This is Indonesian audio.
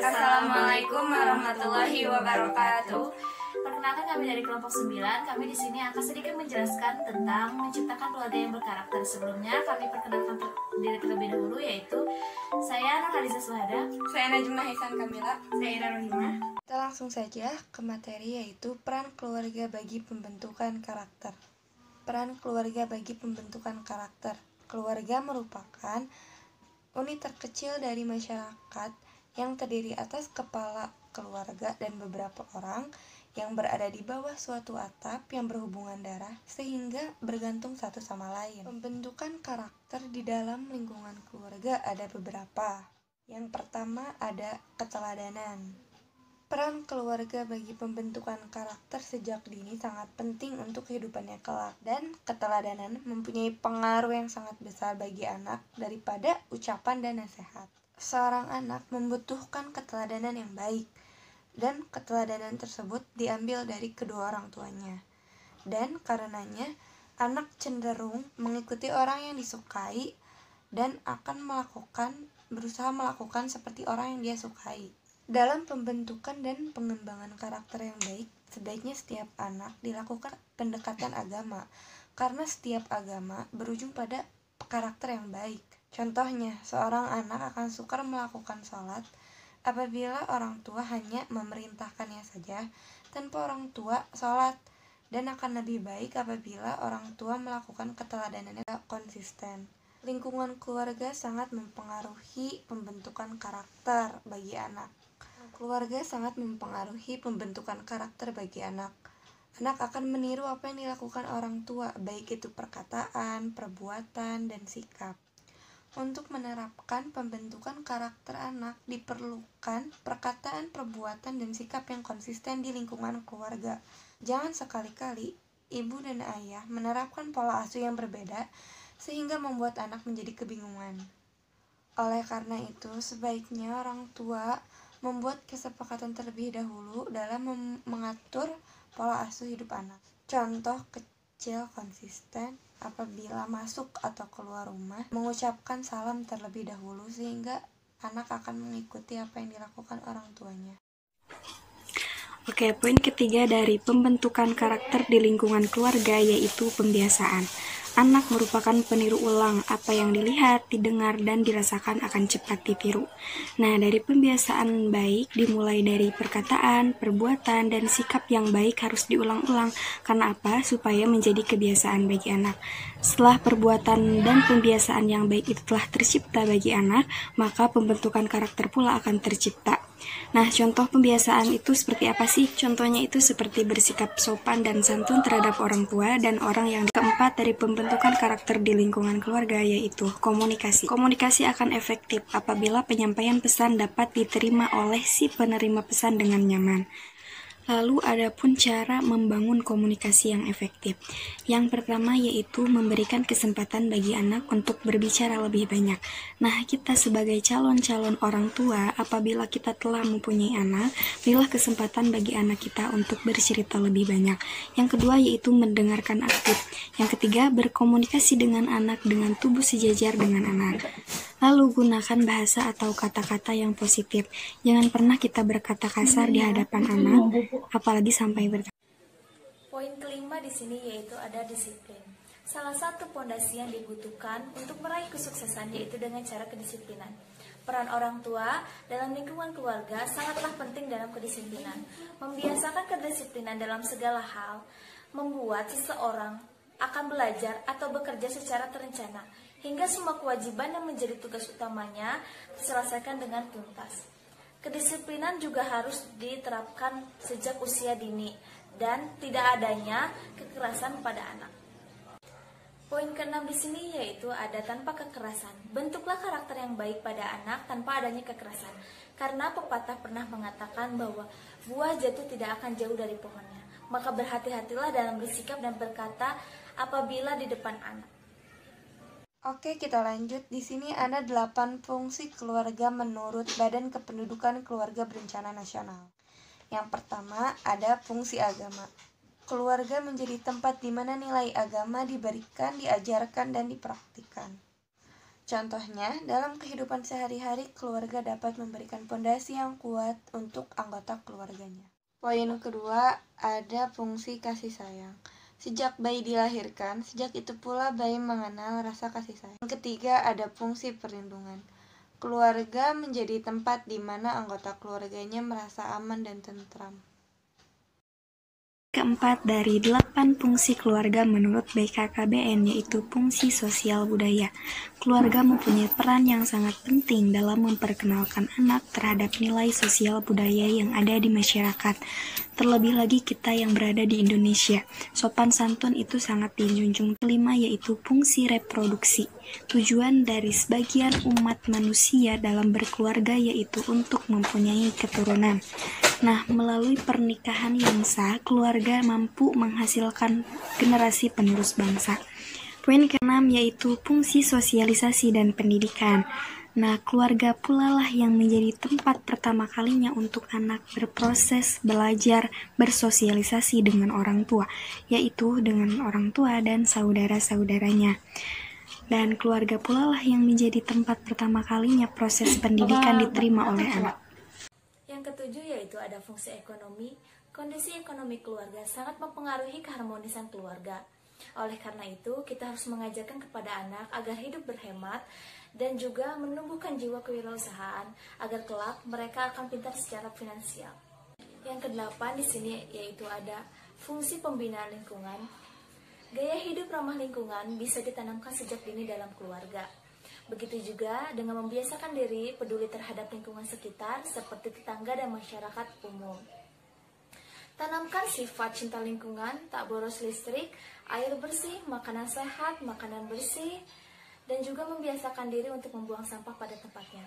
Assalamualaikum warahmatullahi wabarakatuh. Perkenalkan, kami dari kelompok 9. Kami di sini akan sedikit menjelaskan tentang menciptakan keluarga yang berkarakter. Sebelumnya kami perkenalkan diri terlebih dahulu, yaitu saya Nurhaliza Suhada, Saya Najmah Hisan Kamila. saya Ira Rohimah. Kita langsung saja ke materi, yaitu peran keluarga bagi pembentukan karakter. Peran keluarga bagi pembentukan karakter. Keluarga merupakan unit terkecil dari masyarakat yang terdiri atas kepala keluarga dan beberapa orang yang berada di bawah suatu atap yang berhubungan darah sehingga bergantung satu sama lain. Pembentukan karakter di dalam lingkungan keluarga ada beberapa. Yang pertama ada keteladanan. Peran keluarga bagi pembentukan karakter sejak dini sangat penting untuk kehidupannya kelak, dan keteladanan mempunyai pengaruh yang sangat besar bagi anak daripada ucapan dan nasihat. Seorang anak membutuhkan keteladanan yang baik, dan keteladanan tersebut diambil dari kedua orang tuanya. Dan karenanya, anak cenderung mengikuti orang yang disukai dan akan berusaha melakukan seperti orang yang dia sukai. Dalam pembentukan dan pengembangan karakter yang baik, sebaiknya setiap anak dilakukan pendekatan agama, karena setiap agama berujung pada karakter yang baik. Contohnya, seorang anak akan sukar melakukan sholat apabila orang tua hanya memerintahkannya saja tanpa orang tua sholat, dan akan lebih baik apabila orang tua melakukan keteladanannya konsisten. Lingkungan keluarga sangat mempengaruhi pembentukan karakter bagi anak. Keluarga sangat mempengaruhi pembentukan karakter bagi anak. Anak akan meniru apa yang dilakukan orang tua, baik itu perkataan, perbuatan, dan sikap. Untuk menerapkan pembentukan karakter anak, diperlukan perkataan, perbuatan, dan sikap yang konsisten di lingkungan keluarga. Jangan sekali-kali ibu dan ayah menerapkan pola asuh yang berbeda, sehingga membuat anak menjadi kebingungan. Oleh karena itu, sebaiknya orang tua membuat kesepakatan terlebih dahulu dalam mengatur pola asuh hidup anak. Contoh kecil konsisten apabila masuk atau keluar rumah, mengucapkan salam terlebih dahulu sehingga anak akan mengikuti apa yang dilakukan orang tuanya. Oke, poin ketiga dari pembentukan karakter di lingkungan keluarga yaitu pembiasaan. Anak merupakan peniru ulang, apa yang dilihat, didengar, dan dirasakan akan cepat ditiru. Nah, dari pembiasaan baik dimulai dari perkataan, perbuatan, dan sikap yang baik harus diulang-ulang. Karena apa? Supaya menjadi kebiasaan bagi anak. Setelah perbuatan dan pembiasaan yang baik itu telah tercipta bagi anak, maka pembentukan karakter pula akan tercipta. Nah, contoh pembiasaan itu seperti apa sih? Contohnya itu seperti bersikap sopan dan santun terhadap orang tua dan orang yang keempat dari pembentukan karakter di lingkungan keluarga yaitu komunikasi. Komunikasi akan efektif apabila penyampaian pesan dapat diterima oleh si penerima pesan dengan nyaman. Lalu ada pun cara membangun komunikasi yang efektif. Yang pertama yaitu memberikan kesempatan bagi anak untuk berbicara lebih banyak. Nah, kita sebagai calon-calon orang tua, apabila kita telah mempunyai anak, berilah kesempatan bagi anak kita untuk bercerita lebih banyak. Yang kedua yaitu mendengarkan aktif. Yang ketiga, berkomunikasi dengan anak dengan tubuh sejajar dengan anak. Lalu gunakan bahasa atau kata-kata yang positif. Jangan pernah kita berkata kasar di hadapan anak, apalagi sampai berkata. Poin kelima di sini yaitu ada disiplin. Salah satu pondasi yang dibutuhkan untuk meraih kesuksesan yaitu dengan cara kedisiplinan. Peran orang tua dalam lingkungan keluarga sangatlah penting dalam kedisiplinan. Membiasakan kedisiplinan dalam segala hal membuat seseorang akan belajar atau bekerja secara terencana, hingga semua kewajiban yang menjadi tugas utamanya diselesaikan dengan tuntas. Kedisiplinan juga harus diterapkan sejak usia dini dan tidak adanya kekerasan pada anak. Poin keenam di sini yaitu ada tanpa kekerasan. Bentuklah karakter yang baik pada anak tanpa adanya kekerasan. Karena pepatah pernah mengatakan bahwa buah jatuh tidak akan jauh dari pohonnya. Maka berhati-hatilah dalam bersikap dan berkata apabila di depan anak. Oke, kita lanjut. Di sini ada 8 fungsi keluarga menurut Badan Kependudukan Keluarga Berencana Nasional. Yang pertama ada fungsi agama. Keluarga menjadi tempat di mana nilai agama diberikan, diajarkan, dan dipraktikkan. Contohnya, dalam kehidupan sehari-hari, keluarga dapat memberikan pondasi yang kuat untuk anggota keluarganya. Poin kedua, ada fungsi kasih sayang. Sejak bayi dilahirkan, sejak itu pula bayi mengenal rasa kasih sayang. Yang ketiga, ada fungsi perlindungan. Keluarga menjadi tempat di mana anggota keluarganya merasa aman dan tentram. Keempat dari 8 fungsi keluarga menurut BKKBN yaitu fungsi sosial budaya. Keluarga mempunyai peran yang sangat penting dalam memperkenalkan anak terhadap nilai sosial budaya yang ada di masyarakat. Terlebih lagi kita yang berada di Indonesia. Sopan santun itu sangat dijunjung. Kelima yaitu fungsi reproduksi. Tujuan dari sebagian umat manusia dalam berkeluarga yaitu untuk mempunyai keturunan. Nah, melalui pernikahan yang sah, keluarga mampu menghasilkan generasi penerus bangsa. Poin ke-6 yaitu fungsi sosialisasi dan pendidikan. Nah, keluarga pula lah yang menjadi tempat pertama kalinya untuk anak berproses belajar bersosialisasi dengan orang tua, yaitu dengan orang tua dan saudara-saudaranya. Dan keluarga pula lah yang menjadi tempat pertama kalinya proses pendidikan diterima oleh anak. Yang ketujuh yaitu ada fungsi ekonomi. Kondisi ekonomi keluarga sangat mempengaruhi keharmonisan keluarga. Oleh karena itu, kita harus mengajarkan kepada anak agar hidup berhemat dan juga menumbuhkan jiwa kewirausahaan agar kelak mereka akan pintar secara finansial. Yang kedelapan di sini yaitu ada fungsi pembinaan lingkungan. Gaya hidup ramah lingkungan bisa ditanamkan sejak dini dalam keluarga. Begitu juga dengan membiasakan diri peduli terhadap lingkungan sekitar seperti tetangga dan masyarakat umum. Tanamkan sifat cinta lingkungan, tak boros listrik, air bersih, makanan sehat, makanan bersih, dan juga membiasakan diri untuk membuang sampah pada tempatnya.